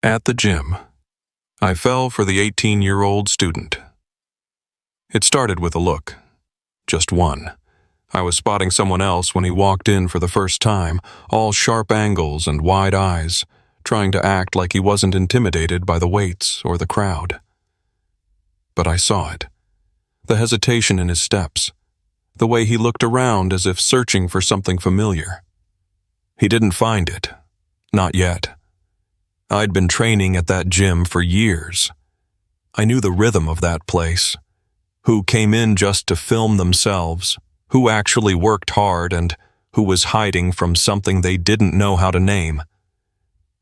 At the gym, I fell for the 18-year-old student. It started with a look. Just one. I was spotting someone else when he walked in for the first time, all sharp angles and wide eyes, trying to act like he wasn't intimidated by the weights or the crowd. But I saw it. The hesitation in his steps. The way he looked around as if searching for something familiar. He didn't find it. Not yet. I'd been training at that gym for years. I knew the rhythm of that place. Who came in just to film themselves, who actually worked hard, and who was hiding from something they didn't know how to name.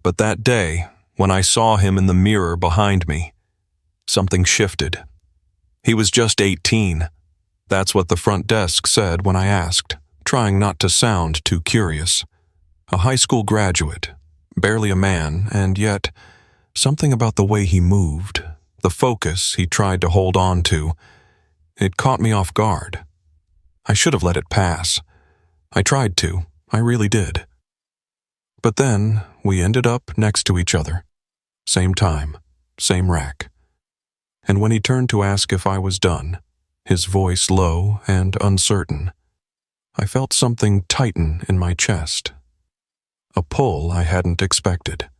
But that day, when I saw him in the mirror behind me, something shifted. He was just 18. That's what the front desk said when I asked, trying not to sound too curious. A high school graduate, barely a man, and yet something about the way he moved, the focus he tried to hold on to, it caught me off guard. I should have let it pass. I tried to. I really did. But then we ended up next to each other. Same time, same rack. And when he turned to ask if I was done, his voice low and uncertain, I felt something tighten in my chest. A pull I hadn't expected.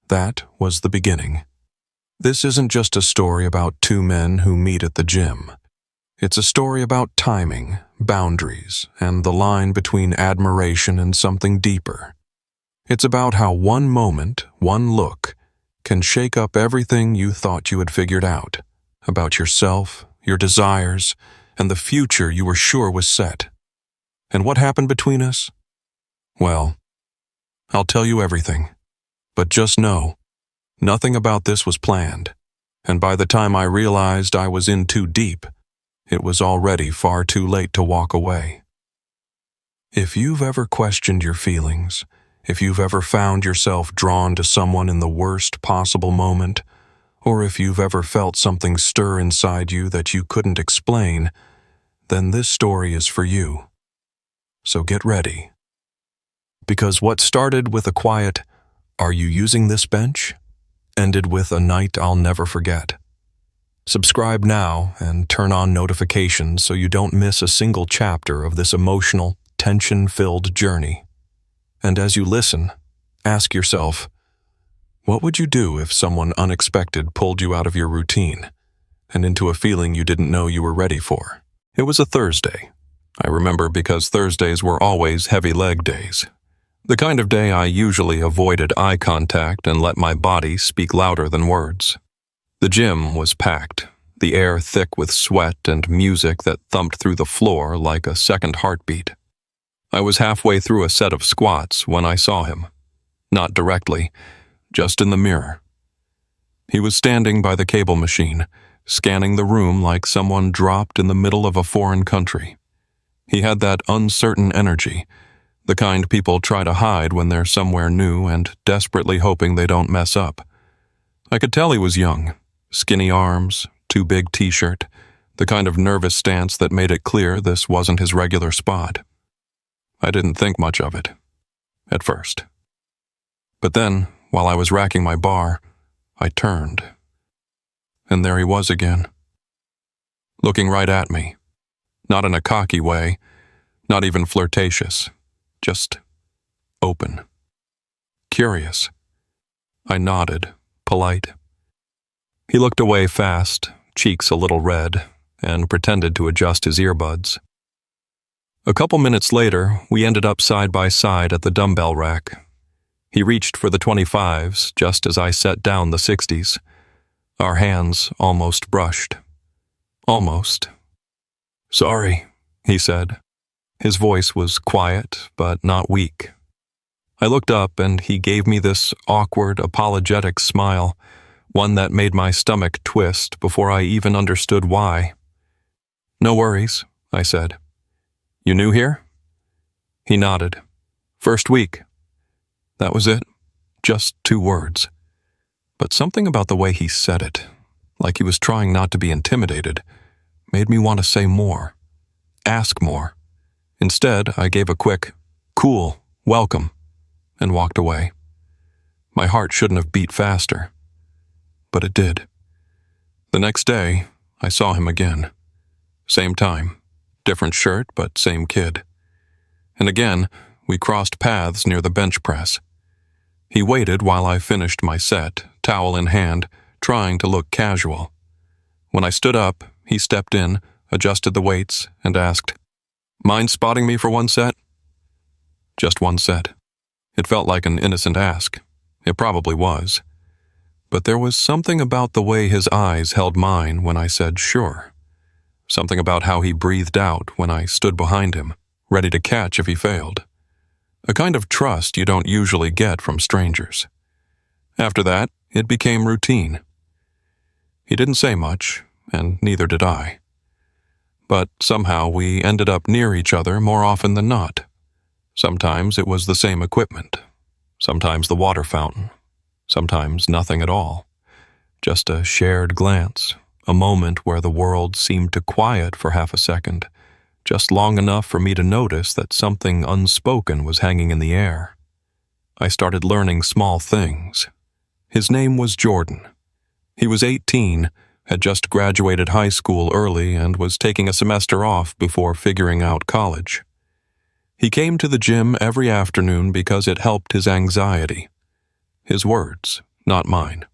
That was the beginning. This isn't just a story about two men who meet at the gym. It's a story about timing, boundaries, and the line between admiration and something deeper. It's about how one moment, one look, can shake up everything you thought you had figured out, about yourself, your desires, and the future you were sure was set. And what happened between us? Well, I'll tell you everything. But just know, nothing about this was planned, and by the time I realized I was in too deep, it was already far too late to walk away. If you've ever questioned your feelings, if you've ever found yourself drawn to someone in the worst possible moment, or if you've ever felt something stir inside you that you couldn't explain, then this story is for you. So get ready. Because what started with a quiet, "Are you using this bench?" ended with a night I'll never forget. Subscribe now and turn on notifications so you don't miss a single chapter of this emotional, tension-filled journey. And as you listen, ask yourself, what would you do if someone unexpected pulled you out of your routine and into a feeling you didn't know you were ready for? It was a Thursday. I remember because Thursdays were always heavy leg days. The kind of day I usually avoided eye contact and let my body speak louder than words. The gym was packed, the air thick with sweat and music that thumped through the floor like a second heartbeat. I was halfway through a set of squats when I saw him. Not directly, just in the mirror. He was standing by the cable machine, scanning the room like someone dropped in the middle of a foreign country. He had that uncertain energy, the kind people try to hide when they're somewhere new and desperately hoping they don't mess up. I could tell he was young. Skinny arms, too big t-shirt, the kind of nervous stance that made it clear this wasn't his regular spot. I didn't think much of it, at first. But then, while I was racking my bar, I turned. And there he was again. Looking right at me. Not in a cocky way, not even flirtatious. Just open. Curious. I nodded, polite. He looked away fast, cheeks a little red, and pretended to adjust his earbuds. A couple minutes later, we ended up side by side at the dumbbell rack. He reached for the 25s just as I set down the 60s. Our hands almost brushed. Almost. "Sorry," he said. His voice was quiet, but not weak. I looked up and he gave me this awkward, apologetic smile, one that made my stomach twist before I even understood why. "No worries," I said. "You new here?" He nodded. "First week." That was it. Just 2 words. But something about the way he said it, like he was trying not to be intimidated, made me want to say more. Ask more. Instead, I gave a quick, "Cool, welcome," and walked away. My heart shouldn't have beat faster. But it did. The next day, I saw him again. Same time, different shirt, but same kid. And again, we crossed paths near the bench press. He waited while I finished my set, towel in hand, trying to look casual. When I stood up, he stepped in, adjusted the weights, and asked, "Mind spotting me for one set?" Just one set. It felt like an innocent ask. It probably was. But there was something about the way his eyes held mine when I said sure. Something about how he breathed out when I stood behind him, ready to catch if he failed. A kind of trust you don't usually get from strangers. After that, it became routine. He didn't say much, and neither did I. But somehow we ended up near each other more often than not. Sometimes it was the same equipment. Sometimes the water fountain. Sometimes nothing at all. Just a shared glance, a moment where the world seemed to quiet for half a second, just long enough for me to notice that something unspoken was hanging in the air. I started learning small things. His name was Jordan. He was 18, had just graduated high school early, and was taking a semester off before figuring out college. He came to the gym every afternoon because it helped his anxiety. His words, not mine.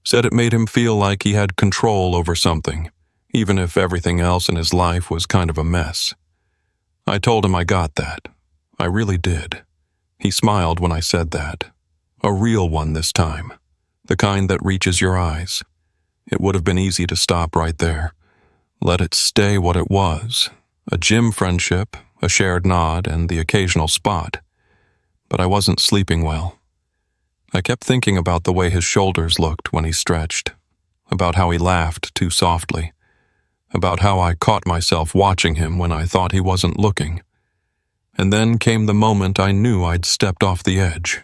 Said it made him feel like he had control over something, even if everything else in his life was kind of a mess. I told him I got that. I really did. He smiled when I said that. A real one this time. The kind that reaches your eyes. It would have been easy to stop right there. Let it stay what it was. A gym friendship, a shared nod, and the occasional spot. But I wasn't sleeping well. I kept thinking about the way his shoulders looked when he stretched, about how he laughed too softly, about how I caught myself watching him when I thought he wasn't looking. And then came the moment I knew I'd stepped off the edge.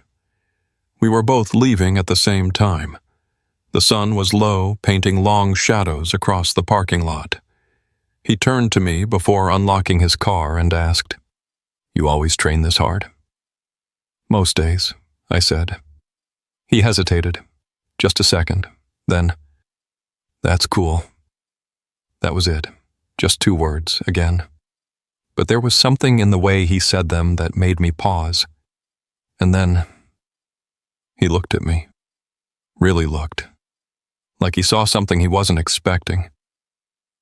We were both leaving at the same time. The sun was low, painting long shadows across the parking lot. He turned to me before unlocking his car and asked, "You always train this hard?" "Most days," I said. He hesitated, just a second, then, "That's cool." That was it, just 2 words, again. But there was something in the way he said them that made me pause. And then, he looked at me. Really looked. Like he saw something he wasn't expecting,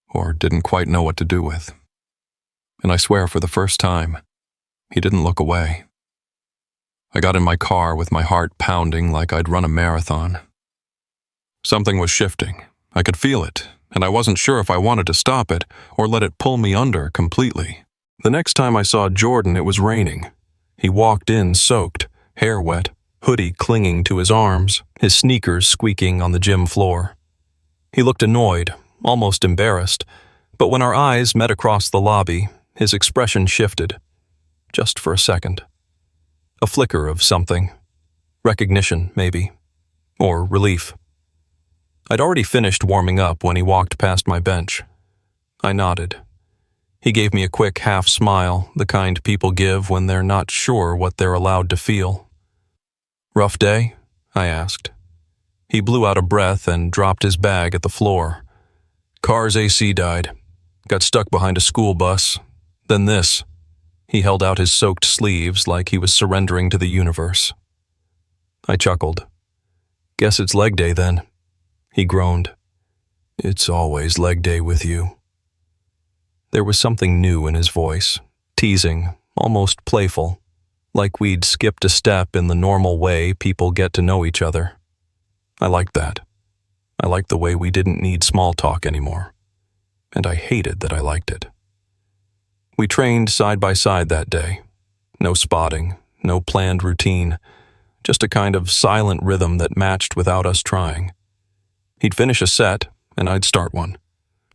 or didn't quite know what to do with. And I swear for the first time, he didn't look away. I got in my car with my heart pounding like I'd run a marathon. Something was shifting. I could feel it, and I wasn't sure if I wanted to stop it or let it pull me under completely. The next time I saw Jordan, it was raining. He walked in soaked, hair wet, hoodie clinging to his arms, his sneakers squeaking on the gym floor. He looked annoyed, almost embarrassed, but when our eyes met across the lobby, his expression shifted. Just for a second. A flicker of something. Recognition, maybe. Or relief. I'd already finished warming up when he walked past my bench. I nodded. He gave me a quick half smile, the kind people give when they're not sure what they're allowed to feel. "Rough day?" I asked. He blew out a breath and dropped his bag at the floor. "Car's AC died. Got stuck behind a school bus. Then this." He held out his soaked sleeves like he was surrendering to the universe. I chuckled. "Guess it's leg day then." He groaned. "It's always leg day with you." There was something new in his voice, teasing, almost playful, like we'd skipped a step in the normal way people get to know each other. I liked that. I liked the way we didn't need small talk anymore. And I hated that I liked it. We trained side by side that day. No spotting, no planned routine, just a kind of silent rhythm that matched without us trying. He'd finish a set, and I'd start one.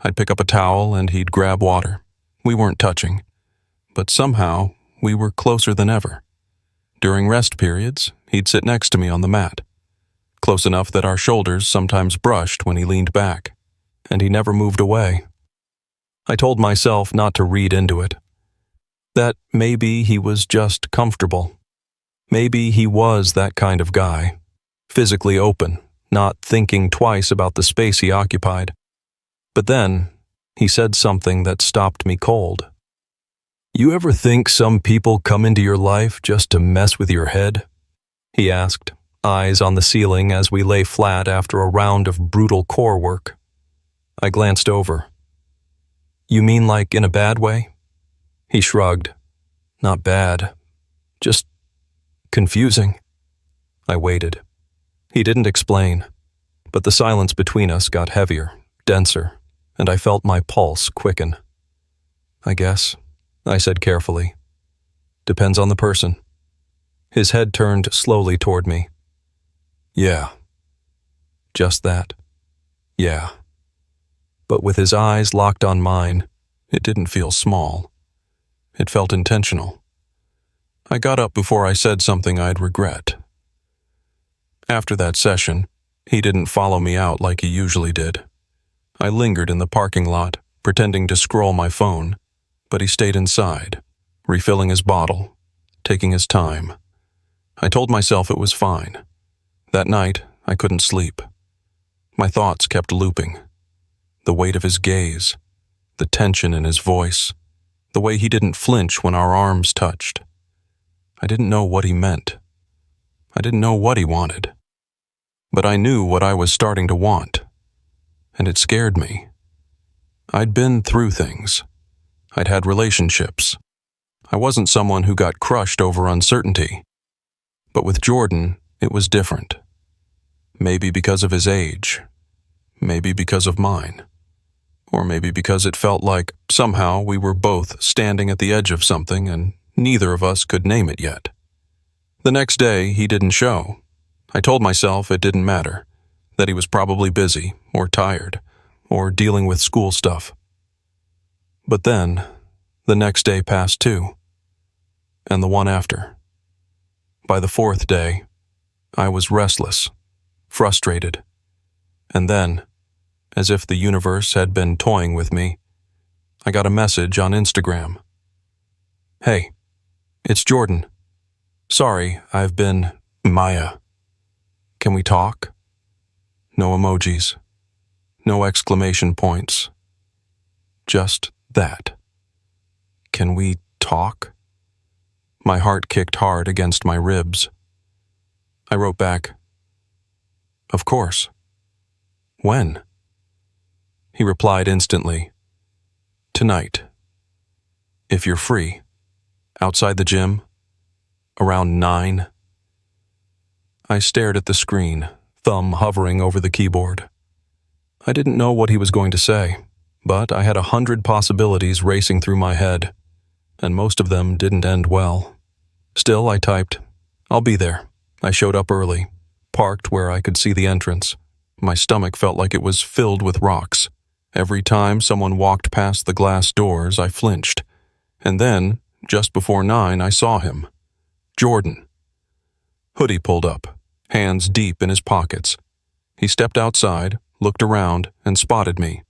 I'd pick up a towel, and he'd grab water. We weren't touching, but somehow we were closer than ever. During rest periods, he'd sit next to me on the mat, close enough that our shoulders sometimes brushed when he leaned back, and he never moved away. I told myself not to read into it. That maybe he was just comfortable. Maybe he was that kind of guy, physically open, not thinking twice about the space he occupied. But then, he said something that stopped me cold. "You ever think some people come into your life just to mess with your head?" he asked, eyes on the ceiling as we lay flat after a round of brutal core work. I glanced over. "You mean like in a bad way?" He shrugged. "Not bad. Just confusing." I waited. He didn't explain, but the silence between us got heavier, denser, and I felt my pulse quicken. "I guess," I said carefully. "Depends on the person." His head turned slowly toward me. "Yeah." Just that. Yeah. But with his eyes locked on mine, it didn't feel small. It felt intentional. I got up before I said something I'd regret. After that session, he didn't follow me out like he usually did. I lingered in the parking lot, pretending to scroll my phone, but he stayed inside, refilling his bottle, taking his time. I told myself it was fine. That night, I couldn't sleep. My thoughts kept looping. The weight of his gaze, the tension in his voice, the way he didn't flinch when our arms touched. I didn't know what he meant. I didn't know what he wanted. But I knew what I was starting to want, and it scared me. I'd been through things. I'd had relationships. I wasn't someone who got crushed over uncertainty. But with Jordan, it was different. Maybe because of his age. Maybe because of mine. Or maybe because it felt like somehow we were both standing at the edge of something and neither of us could name it yet. The next day, he didn't show. I told myself it didn't matter, that he was probably busy or tired or dealing with school stuff. But then, the next day passed too, and the one after. By the fourth day, I was restless, frustrated, and then, as if the universe had been toying with me, I got a message on Instagram. "Hey, it's Jordan. Sorry, I've been Maya. Can we talk?" No emojis. No exclamation points. Just that. "Can we talk?" My heart kicked hard against my ribs. I wrote back, "Of course. When?" He replied instantly, "Tonight. If you're free. Outside the gym. Around 9. I stared at the screen, thumb hovering over the keyboard. I didn't know what he was going to say, but I had 100 possibilities racing through my head, and most of them didn't end well. Still, I typed, "I'll be there." I showed up early, parked where I could see the entrance. My stomach felt like it was filled with rocks. Every time someone walked past the glass doors, I flinched. And then, just before 9, I saw him. Jordan. Hoodie pulled up, hands deep in his pockets. He stepped outside, looked around, and spotted me.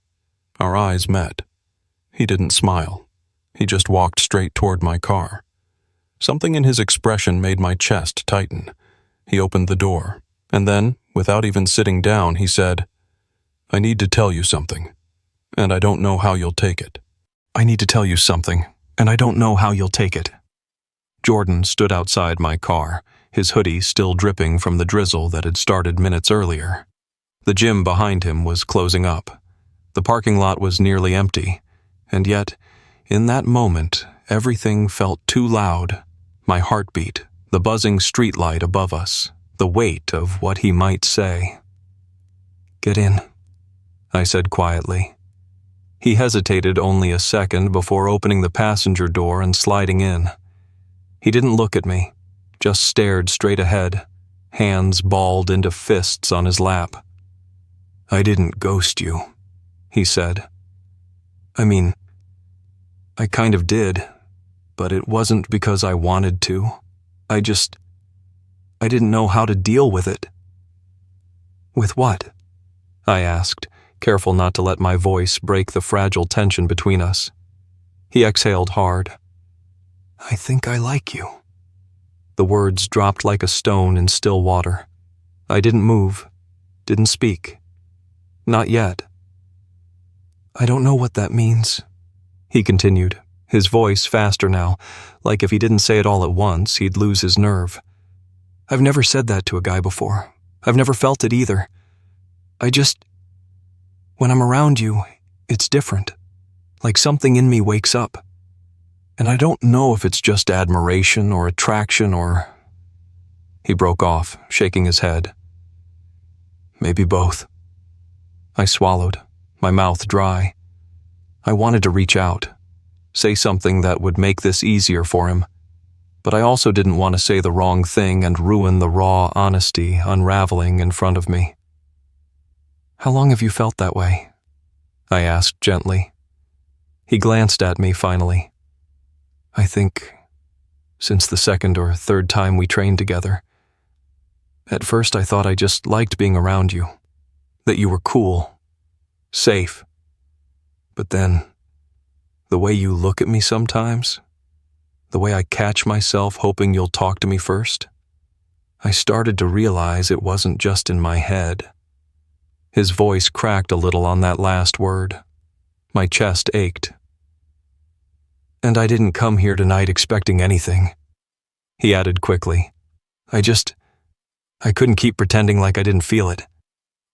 Our eyes met. He didn't smile. He just walked straight toward my car. Something in his expression made my chest tighten. He opened the door, and then, without even sitting down, he said, "I need to tell you something, and I don't know how you'll take it." "I need to tell you something, and I don't know how you'll take it." Jordan stood outside my car, his hoodie still dripping from the drizzle that had started minutes earlier. The gym behind him was closing up. The parking lot was nearly empty, and yet, in that moment, everything felt too loud. My heartbeat, the buzzing streetlight above us, the weight of what he might say. "Get in," I said quietly. He hesitated only a second before opening the passenger door and sliding in. He didn't look at me, just stared straight ahead, hands balled into fists on his lap. "I didn't ghost you," he said. "I mean, I kind of did, but it wasn't because I wanted to. I didn't know how to deal with it." "With what?" I asked, careful not to let my voice break the fragile tension between us. He exhaled hard. "I think I like you." The words dropped like a stone in still water. I didn't move, didn't speak. Not yet. "I don't know what that means," he continued, his voice faster now, like if he didn't say it all at once, he'd lose his nerve. "I've never said that to a guy before. I've never felt it either. When I'm around you, it's different. Like something in me wakes up. And I don't know if it's just admiration or attraction or..." He broke off, shaking his head. "Maybe both." I swallowed, my mouth dry. I wanted to reach out, say something that would make this easier for him, but I also didn't want to say the wrong thing and ruin the raw honesty unraveling in front of me. "How long have you felt that way?" I asked gently. He glanced at me finally. "I think since the second or third time we trained together. At first I thought I just liked being around you, that you were cool, safe. But then, the way you look at me sometimes, the way I catch myself hoping you'll talk to me first, I started to realize it wasn't just in my head." His voice cracked a little on that last word. My chest ached. "And I didn't come here tonight expecting anything," he added quickly. I couldn't keep pretending like I didn't feel it.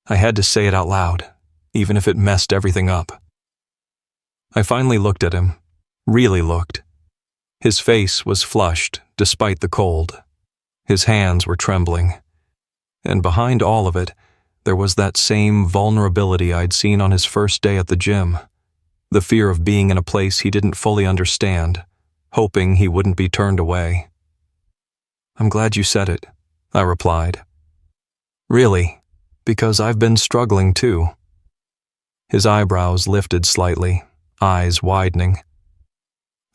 I had to say it out loud, even if it messed everything up. I finally looked at him, really looked. His face was flushed, despite the cold. His hands were trembling. And behind all of it, there was that same vulnerability I'd seen on his first day at the gym. The fear of being in a place he didn't fully understand, hoping he wouldn't be turned away. "I'm glad you said it," I replied. "Really, because I've been struggling too." His eyebrows lifted slightly, eyes widening.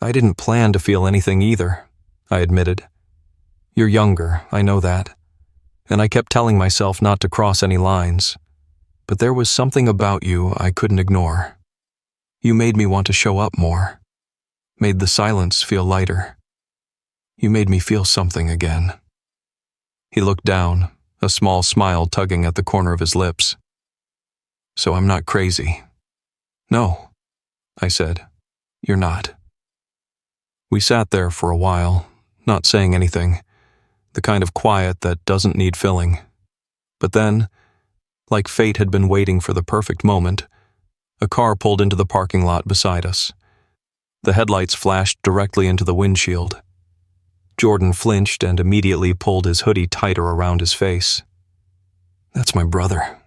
"I didn't plan to feel anything either," I admitted. "You're younger, I know that. And I kept telling myself not to cross any lines. But there was something about you I couldn't ignore. You made me want to show up more. Made the silence feel lighter. You made me feel something again." He looked down, a small smile tugging at the corner of his lips. "So I'm not crazy." "No," I said. "You're not." We sat there for a while, not saying anything, the kind of quiet that doesn't need filling. But then, like fate had been waiting for the perfect moment, a car pulled into the parking lot beside us. The headlights flashed directly into the windshield. Jordan flinched and immediately pulled his hoodie tighter around his face. "That's my brother,"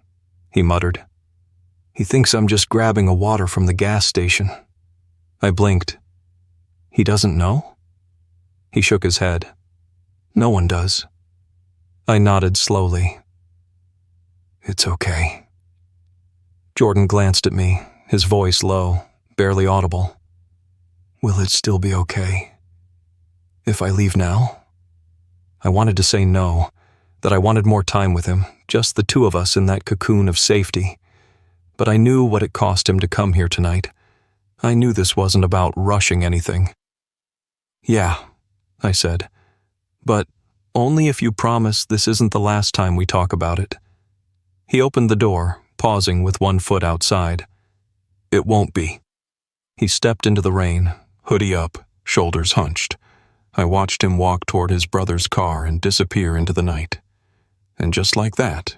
he muttered. "He thinks I'm just grabbing a water from the gas station." I blinked. "He doesn't know?" He shook his head. "No one does." I nodded slowly. "It's okay." Jordan glanced at me, his voice low, barely audible. "Will it still be okay if I leave now?" I wanted to say no, that I wanted more time with him, just the two of us in that cocoon of safety. But I knew what it cost him to come here tonight. I knew this wasn't about rushing anything. "Yeah," I said, "but only if you promise this isn't the last time we talk about it." He opened the door, pausing with one foot outside. "It won't be." He stepped into the rain, hoodie up, shoulders hunched. I watched him walk toward his brother's car and disappear into the night. And just like that,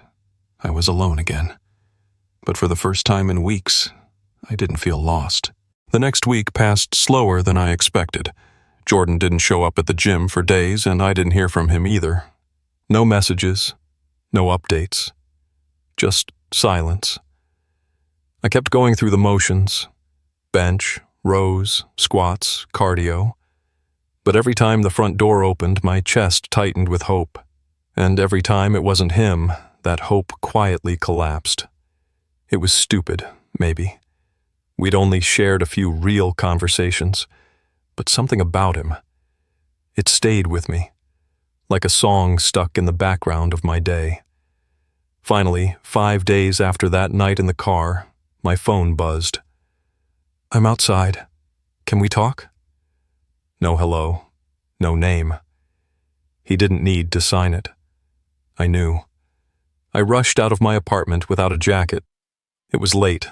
I was alone again. But for the first time in weeks, I didn't feel lost. The next week passed slower than I expected. Jordan didn't show up at the gym for days, and I didn't hear from him either. No messages, no updates. Just silence. I kept going through the motions. Bench, rows, squats, cardio. But every time the front door opened, my chest tightened with hope. And every time it wasn't him, that hope quietly collapsed. It was stupid, maybe. We'd only shared a few real conversations, but something about him. It stayed with me, like a song stuck in the background of my day. Finally, 5 days after that night in the car, my phone buzzed. "I'm outside. Can we talk?" No hello, no name. He didn't need to sign it. I knew. I rushed out of my apartment without a jacket. It was late,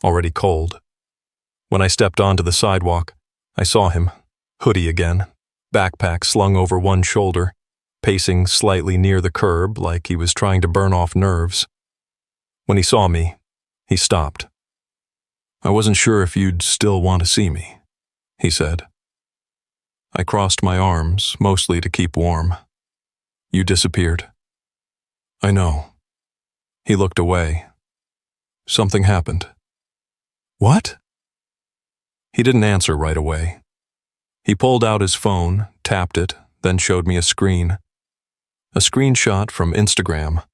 already cold. When I stepped onto the sidewalk, I saw him, hoodie again, backpack slung over one shoulder, pacing slightly near the curb like he was trying to burn off nerves. When he saw me, he stopped. "I wasn't sure if you'd still want to see me," he said. I crossed my arms, mostly to keep warm. "You disappeared." "I know." He looked away. "Something happened." "What?" He didn't answer right away. He pulled out his phone, tapped it, then showed me a screen. A screenshot from Instagram,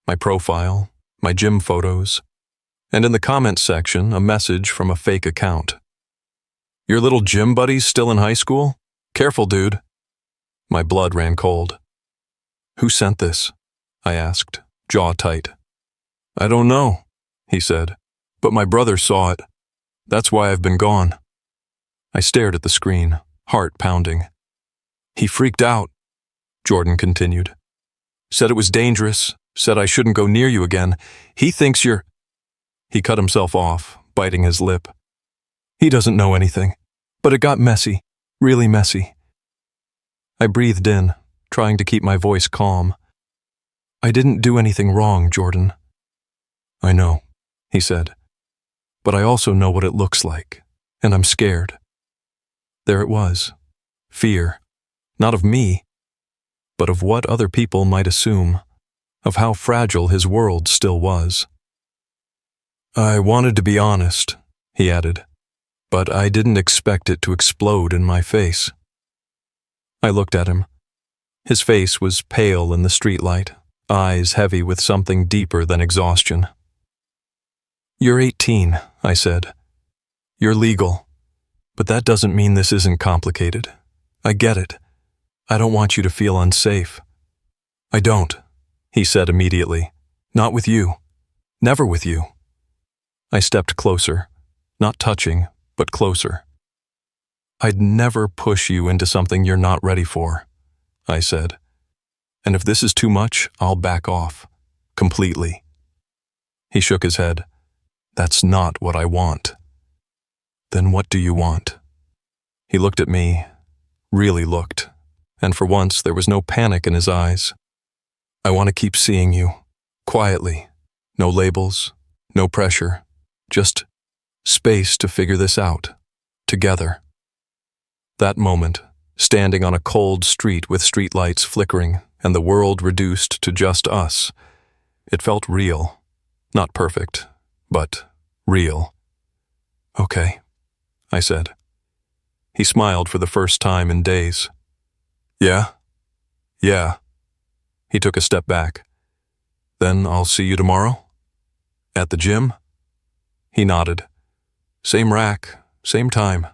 my profile, my gym photos, and in the comments section, a message from a fake account. "Your little gym buddies still in high school? Careful, dude." My blood ran cold. "Who sent this?" I asked, jaw tight. "I don't know," he said, "but my brother saw it. That's why I've been gone." I stared at the screen, heart pounding. "He freaked out," Jordan continued. "Said it was dangerous, said I shouldn't go near you again. He thinks you're—" He cut himself off, biting his lip. "He doesn't know anything, but it got messy, really messy." I breathed in, trying to keep my voice calm. "I didn't do anything wrong, Jordan." "I know," he said, "but I also know what it looks like, and I'm scared." There it was, fear, not of me, but of what other people might assume, of how fragile his world still was. "I wanted to be honest," he added, "but I didn't expect it to explode in my face." I looked at him. His face was pale in the streetlight, eyes heavy with something deeper than exhaustion. "You're 18, I said. "You're legal, but that doesn't mean this isn't complicated. I get it. I don't want you to feel unsafe." "I don't," he said immediately. "Not with you. Never with you." I stepped closer, not touching, but closer. "I'd never push you into something you're not ready for," I said. "And if this is too much, I'll back off. Completely." He shook his head. "That's not what I want." "Then what do you want?" He looked at me, really looked, and for once there was no panic in his eyes. "I want to keep seeing you, quietly, no labels, no pressure, just space to figure this out, together." That moment, standing on a cold street with streetlights flickering and the world reduced to just us, it felt real, not perfect, but real. "Okay," I said. He smiled for the first time in days. "Yeah? Yeah." He took a step back. "Then I'll see you tomorrow? At the gym?" He nodded. "Same rack, same time."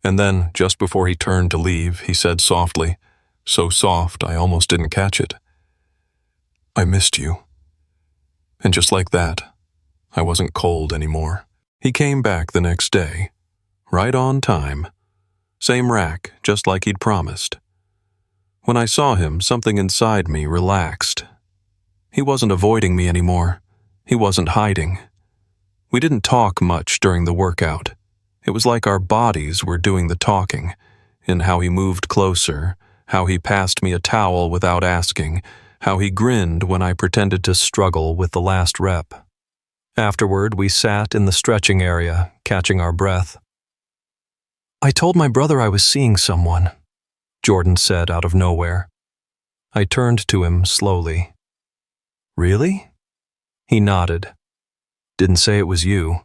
And then, just before he turned to leave, he said softly, so soft I almost didn't catch it, "I missed you." And just like that, I wasn't cold anymore. He came back the next day, right on time. Same rack, just like he'd promised. When I saw him, something inside me relaxed. He wasn't avoiding me anymore. He wasn't hiding. We didn't talk much during the workout. It was like our bodies were doing the talking, in how he moved closer, how he passed me a towel without asking, how he grinned when I pretended to struggle with the last rep. Afterward, we sat in the stretching area, catching our breath. "I told my brother I was seeing someone," Jordan said out of nowhere. I turned to him slowly. "Really?" He nodded. "Didn't say it was you.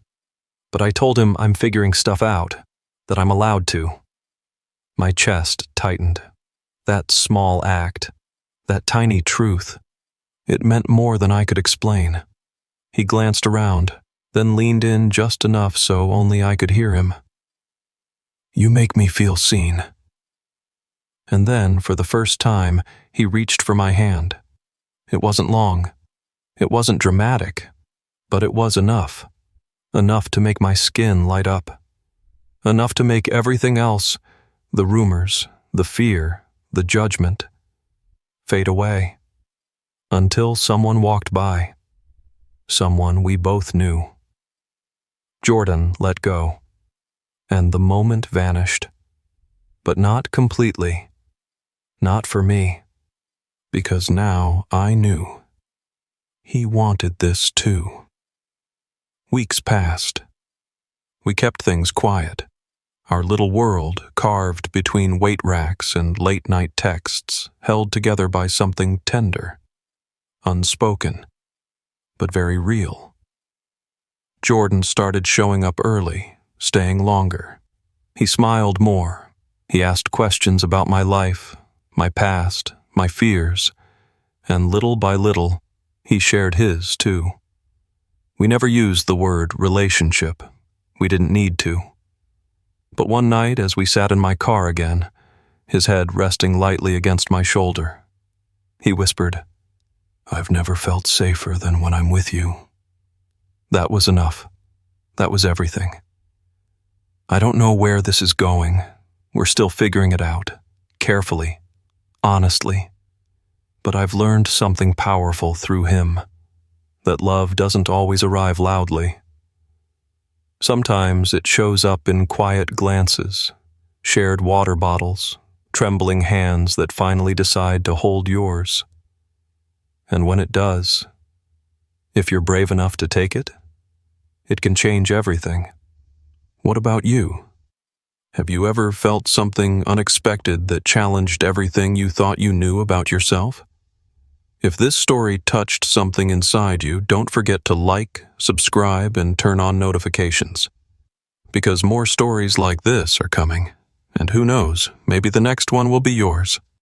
But I told him I'm figuring stuff out, that I'm allowed to." My chest tightened. That small act, that tiny truth, it meant more than I could explain. He glanced around, then leaned in just enough so only I could hear him. "You make me feel seen." And then, for the first time, he reached for my hand. It wasn't long. It wasn't dramatic, but it was enough. Enough to make my skin light up. Enough to make everything else, the rumors, the fear, the judgment, fade away. until someone walked by. Someone we both knew. Jordan let go, and the moment vanished. But not completely. Not for me. Because now I knew. He wanted this too. Weeks passed. We kept things quiet. Our little world, carved between weight racks and late-night texts, held together by something tender, unspoken, but very real. Jordan started showing up early, staying longer. He smiled more. He asked questions about my life, my past, my fears, and little by little, he shared his too. We never used the word relationship. We didn't need to. But one night, as we sat in my car again, his head resting lightly against my shoulder, he whispered, "I've never felt safer than when I'm with you." That was enough. That was everything. I don't know where this is going. We're still figuring it out, carefully, honestly. But I've learned something powerful through him, that love doesn't always arrive loudly. Sometimes it shows up in quiet glances, shared water bottles, trembling hands that finally decide to hold yours. And when it does, if you're brave enough to take it, it can change everything. What about you? Have you ever felt something unexpected that challenged everything you thought you knew about yourself? If this story touched something inside you, don't forget to like, subscribe, and turn on notifications. Because more stories like this are coming, and who knows, maybe the next one will be yours.